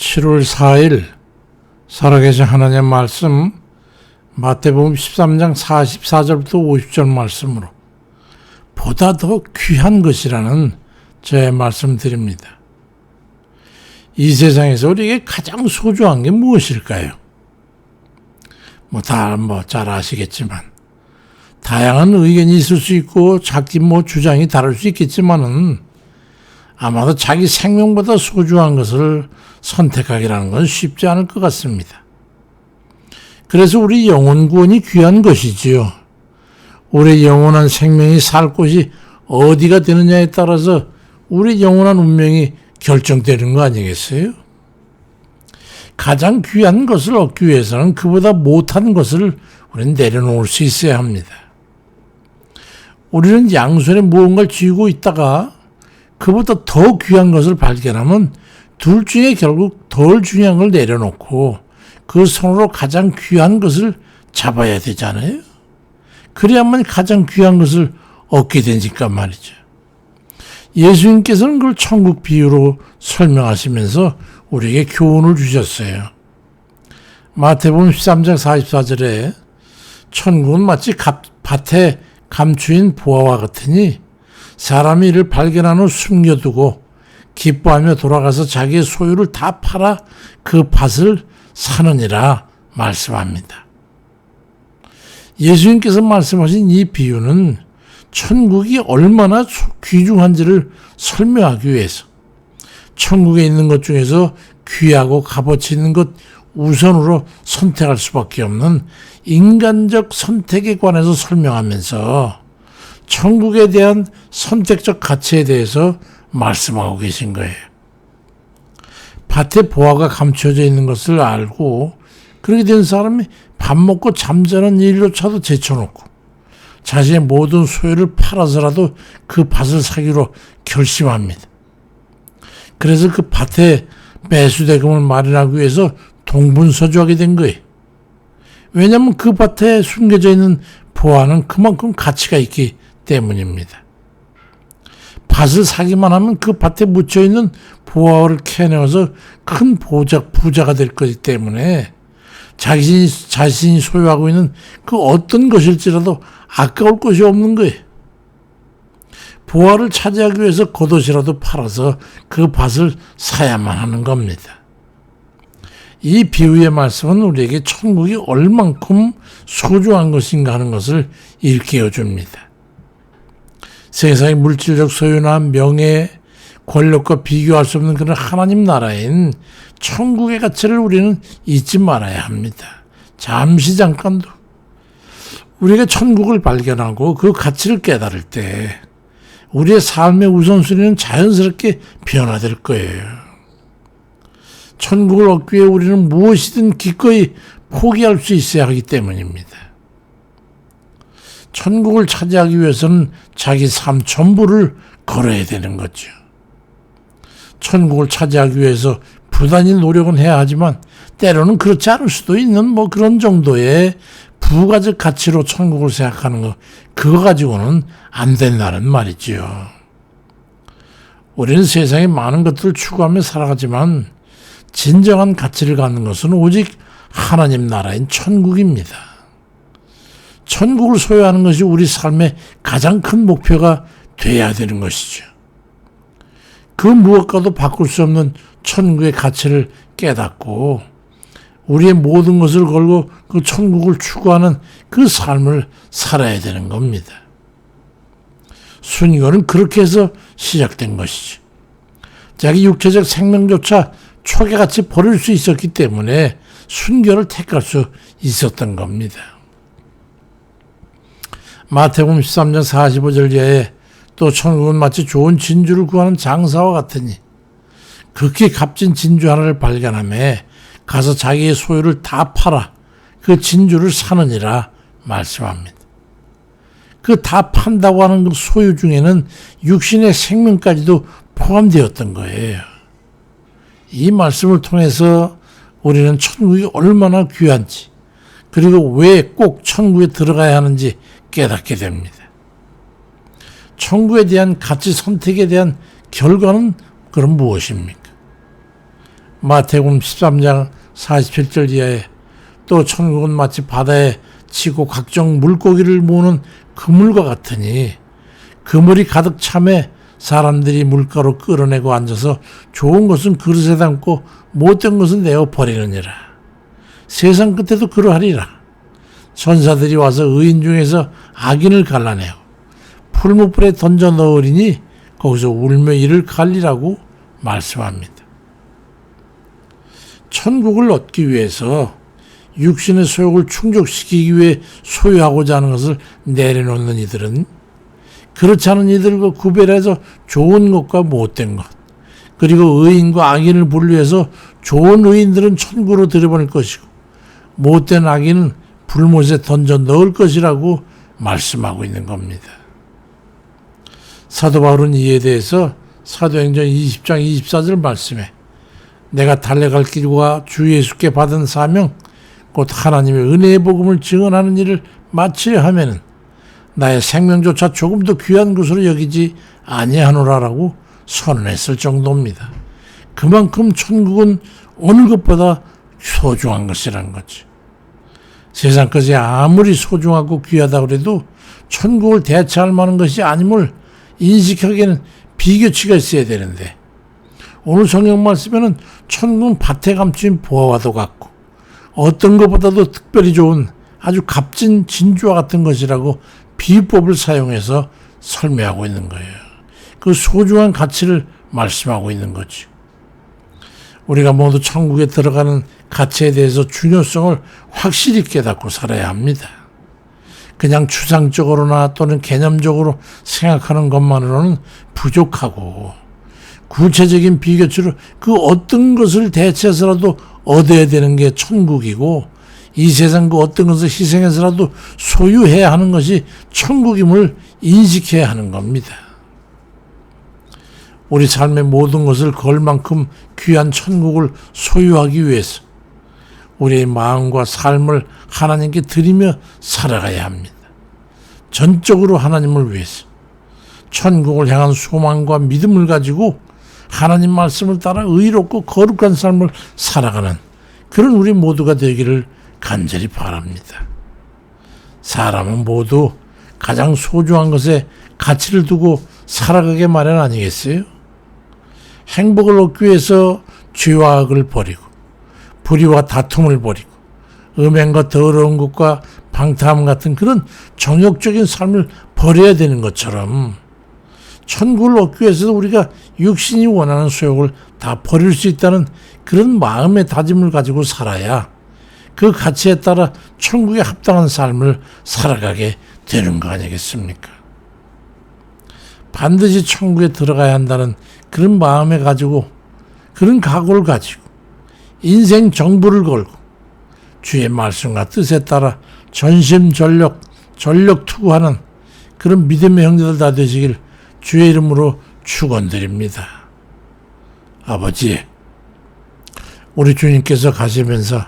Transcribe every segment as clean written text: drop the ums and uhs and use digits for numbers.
7월 4일 살아계신 하나님의 말씀 마태복음 13장 44절부터 50절 말씀으로 보다 더 귀한 것이라는 제 말씀 드립니다. 이 세상에서 우리에게 가장 소중한 게 무엇일까요? 잘 아시겠지만 다양한 의견이 있을 수 있고 자기 주장이 다를 수 있겠지만은 아마도 자기 생명보다 소중한 것을 선택하기라는 건 쉽지 않을 것 같습니다. 그래서 우리 영혼 구원이 귀한 것이지요. 우리 영원한 생명이 살 곳이 어디가 되느냐에 따라서 우리 영원한 운명이 결정되는 거 아니겠어요? 가장 귀한 것을 얻기 위해서는 그보다 못한 것을 우리는 내려놓을 수 있어야 합니다. 우리는 양손에 무언가를 쥐고 있다가 그보다 더 귀한 것을 발견하면 둘 중에 결국 덜 중요한 걸 내려놓고 그 손으로 가장 귀한 것을 잡아야 되잖아요. 그래야만 가장 귀한 것을 얻게 되니까 말이죠. 예수님께서는 그걸 천국 비유로 설명하시면서 우리에게 교훈을 주셨어요. 마태복음 13장 44절에 천국은 마치 밭에 감추인 보화와 같으니 사람이 이를 발견한 후 숨겨두고 기뻐하며 돌아가서 자기의 소유를 다 팔아 그 밭을 사느니라 말씀합니다. 예수님께서 말씀하신 이 비유는 천국이 얼마나 귀중한지를 설명하기 위해서 천국에 있는 것 중에서 귀하고 값어치 있는 것 우선으로 선택할 수밖에 없는 인간적 선택에 관해서 설명하면서 천국에 대한 선택적 가치에 대해서 말씀하고 계신 거예요. 밭에 보화가 감춰져 있는 것을 알고 그렇게 된 사람이 밥 먹고 잠자는 일조차도 제쳐놓고 자신의 모든 소유를 팔아서라도 그 밭을 사기로 결심합니다. 그래서 그 밭에 매수대금을 마련하기 위해서 동분서주하게 된 거예요. 왜냐하면 그 밭에 숨겨져 있는 보화는 그만큼 가치가 있기 때문입니다. 밭을 사기만 하면 그 밭에 묻혀있는 보화를 캐내어서 큰 부자가 될 거기 때문에 자신이 소유하고 있는 그 어떤 것일지라도 아까울 것이 없는 거예요. 보화를 차지하기 위해서 겉옷이라도 팔아서 그 밭을 사야만 하는 겁니다. 이 비유의 말씀은 우리에게 천국이 얼만큼 소중한 것인가 하는 것을 일깨워 줍니다. 세상의 물질적 소유나 명예, 권력과 비교할 수 없는 그런 하나님 나라인 천국의 가치를 우리는 잊지 말아야 합니다. 잠깐도 우리가 천국을 발견하고 그 가치를 깨달을 때 우리의 삶의 우선순위는 자연스럽게 변화될 거예요. 천국을 얻기 위해 우리는 무엇이든 기꺼이 포기할 수 있어야 하기 때문입니다. 천국을 차지하기 위해서는 자기 삶 전부를 걸어야 되는 거죠. 천국을 차지하기 위해서 부단히 노력은 해야 하지만 때로는 그렇지 않을 수도 있는 그런 정도의 부가적 가치로 천국을 생각하는 거, 그거 가지고는 안 된다는 말이지요. 우리는 세상에 많은 것들을 추구하며 살아가지만 진정한 가치를 갖는 것은 오직 하나님 나라인 천국입니다. 천국을 소유하는 것이 우리 삶의 가장 큰 목표가 돼야 되는 것이죠. 그 무엇과도 바꿀 수 없는 천국의 가치를 깨닫고 우리의 모든 것을 걸고 그 천국을 추구하는 그 삶을 살아야 되는 겁니다. 순교는 그렇게 해서 시작된 것이죠. 자기 육체적 생명조차 초계같이 버릴 수 있었기 때문에 순교를 택할 수 있었던 겁니다. 마태복음 13장 45절 이하에 또 천국은 마치 좋은 진주를 구하는 장사와 같으니 극히 값진 진주 하나를 발견하매 가서 자기의 소유를 다 팔아 그 진주를 사느니라 말씀합니다. 그 다 판다고 하는 그 소유 중에는 육신의 생명까지도 포함되었던 거예요. 이 말씀을 통해서 우리는 천국이 얼마나 귀한지 그리고 왜 꼭 천국에 들어가야 하는지 깨닫게 됩니다. 천국에 대한 가치 선택에 대한 결과는 그럼 무엇입니까? 마태복음 13장 47절 이하에 또 천국은 마치 바다에 치고 각종 물고기를 모으는 그물과 같으니 그물이 가득 차매 사람들이 물가로 끌어내고 앉아서 좋은 것은 그릇에 담고 못된 것은 내어 버리느니라. 세상 끝에도 그러하리라. 천사들이 와서 의인 중에서 악인을 갈라내어 풀무불에 던져 넣으리니 거기서 울며 이를 갈리라고 말씀합니다. 천국을 얻기 위해서 육신의 소욕을 충족시키기 위해 소유하고자 하는 것을 내려놓는 이들은 그렇지 않은 이들과 구별해서 좋은 것과 못된 것, 그리고 의인과 악인을 분류해서 좋은 의인들은 천국으로 들여보낼 것이고 못된 악인은 불못에 던져 넣을 것이라고 말씀하고 있는 겁니다. 사도 바울은 이에 대해서 사도행전 20장 24절 말씀에 내가 달려갈 길과 주 예수께 받은 사명 곧 하나님의 은혜의 복음을 증언하는 일을 마치려 하면은 나의 생명조차 조금 더 귀한 것으로 여기지 아니하노라라고 선언했을 정도입니다. 그만큼 천국은 어느 것보다 소중한 것이라는 거지. 세상 것이 아무리 소중하고 귀하다고 해도 천국을 대체할 만한 것이 아님을 인식하기에는 비교치가 있어야 되는데 오늘 성경 말씀에는 천국은 밭에 감춘 보화와도 같고 어떤 것보다도 특별히 좋은 아주 값진 진주와 같은 것이라고 비유법을 사용해서 설명하고 있는 거예요. 그 소중한 가치를 말씀하고 있는 거죠. 우리가 모두 천국에 들어가는 가치에 대해서 중요성을 확실히 깨닫고 살아야 합니다. 그냥 추상적으로나 또는 개념적으로 생각하는 것만으로는 부족하고 구체적인 비교치로 그 어떤 것을 대체해서라도 얻어야 되는 게 천국이고 이 세상 그 어떤 것을 희생해서라도 소유해야 하는 것이 천국임을 인식해야 하는 겁니다. 우리 삶의 모든 것을 걸 만큼 귀한 천국을 소유하기 위해서 우리의 마음과 삶을 하나님께 드리며 살아가야 합니다. 전적으로 하나님을 위해서 천국을 향한 소망과 믿음을 가지고 하나님 말씀을 따라 의롭고 거룩한 삶을 살아가는 그런 우리 모두가 되기를 간절히 바랍니다. 사람은 모두 가장 소중한 것에 가치를 두고 살아가게 마련 아니겠어요? 행복을 얻기 위해서 죄와 악을 버리고 불의와 다툼을 버리고 음행과 더러운 것과 방탕함 같은 그런 정욕적인 삶을 버려야 되는 것처럼 천국을 얻기 위해서도 우리가 육신이 원하는 소욕을 다 버릴 수 있다는 그런 마음의 다짐을 가지고 살아야 그 가치에 따라 천국에 합당한 삶을 살아가게 되는 거 아니겠습니까? 반드시 천국에 들어가야 한다는 그런 마음을 가지고 그런 각오를 가지고 인생 정부를 걸고 주의 말씀과 뜻에 따라 전심전력 투구하는 그런 믿음의 형제들 다 되시길 주의 이름으로 축원드립니다. 아버지, 우리 주님께서 가시면서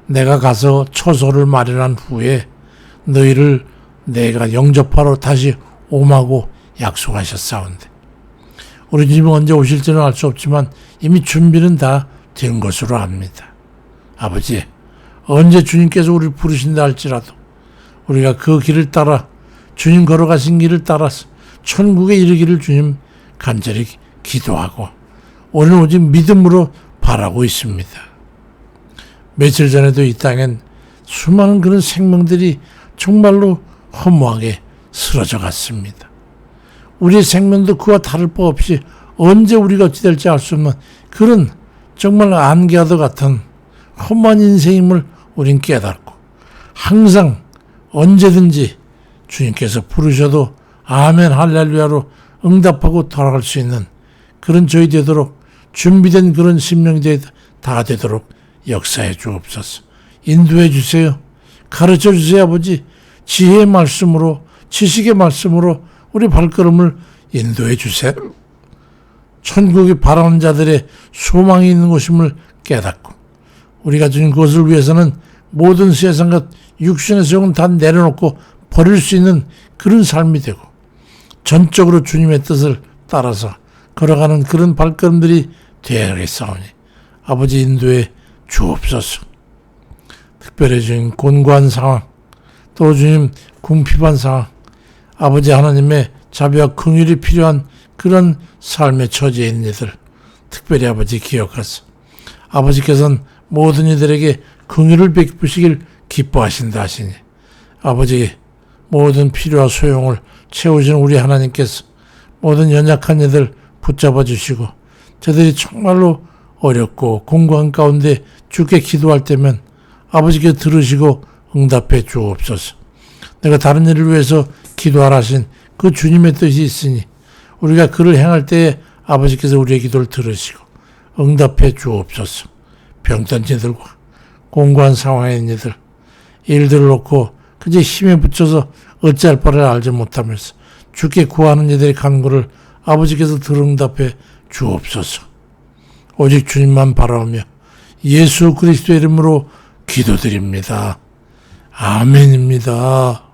내가 가서 처소를 마련한 후에 너희를 내가 영접하러 다시 오마고 약속하셨사온데 우리 주님은 언제 오실지는 알 수 없지만 이미 준비는 다 된 것으로 압니다. 아버지, 언제 주님께서 우리를 부르신다 할지라도 우리가 그 길을 따라 주님 걸어가신 길을 따라서 천국에 이르기를 주님 간절히 기도하고 우리는 오직 믿음으로 바라고 있습니다. 며칠 전에도 이 땅엔 수많은 그런 생명들이 정말로 허무하게 쓰러져 갔습니다. 우리의 생명도 그와 다를 바 없이 언제 우리가 어찌 될지 알 수 없는 그런 정말 안개와도 같은 험한 인생임을 우린 깨닫고 항상 언제든지 주님께서 부르셔도 아멘 할렐루야로 응답하고 돌아갈 수 있는 그런 저희 되도록 준비된 그런 심령이 다 되도록 역사해 주옵소서. 인도해 주세요. 가르쳐 주세요. 아버지, 지혜의 말씀으로 지식의 말씀으로 우리 발걸음을 인도해 주세요. 천국이 바라는 자들의 소망이 있는 곳임을 깨닫고 우리가 주님 그것을 위해서는 모든 세상과 육신의 소용은 다 내려놓고 버릴 수 있는 그런 삶이 되고 전적으로 주님의 뜻을 따라서 걸어가는 그런 발걸음들이 되어야겠사오니 아버지 인도해 주옵소서. 특별히 주님 곤고한 상황, 또 주님 궁핍한 상황, 아버지 하나님의 자비와 긍휼이 필요한 그런 삶의 처지에 있는 이들 특별히 아버지 기억하소. 아버지께서는 모든 이들에게 긍휼을 베푸시길 기뻐하신다 하시니 아버지 모든 필요와 소용을 채우시는 우리 하나님께서 모든 연약한 이들 붙잡아 주시고 저들이 정말로 어렵고 공고한 가운데 주께 기도할 때면 아버지께 들으시고 응답해 주옵소서. 내가 다른 일을 위해서 기도하라 하신 그 주님의 뜻이 있으니 우리가 그를 행할 때에 아버지께서 우리의 기도를 들으시고 응답해 주옵소서. 병든 이들과 공고한 상황에 있는 이들, 일들을 놓고 그저 힘에 붙여서 어찌할 바를 알지 못하면서 주께 구하는 이들의 간구를 아버지께서 들응답해 주옵소서. 오직 주님만 바라오며 예수 그리스도의 이름으로 기도드립니다. 아멘입니다.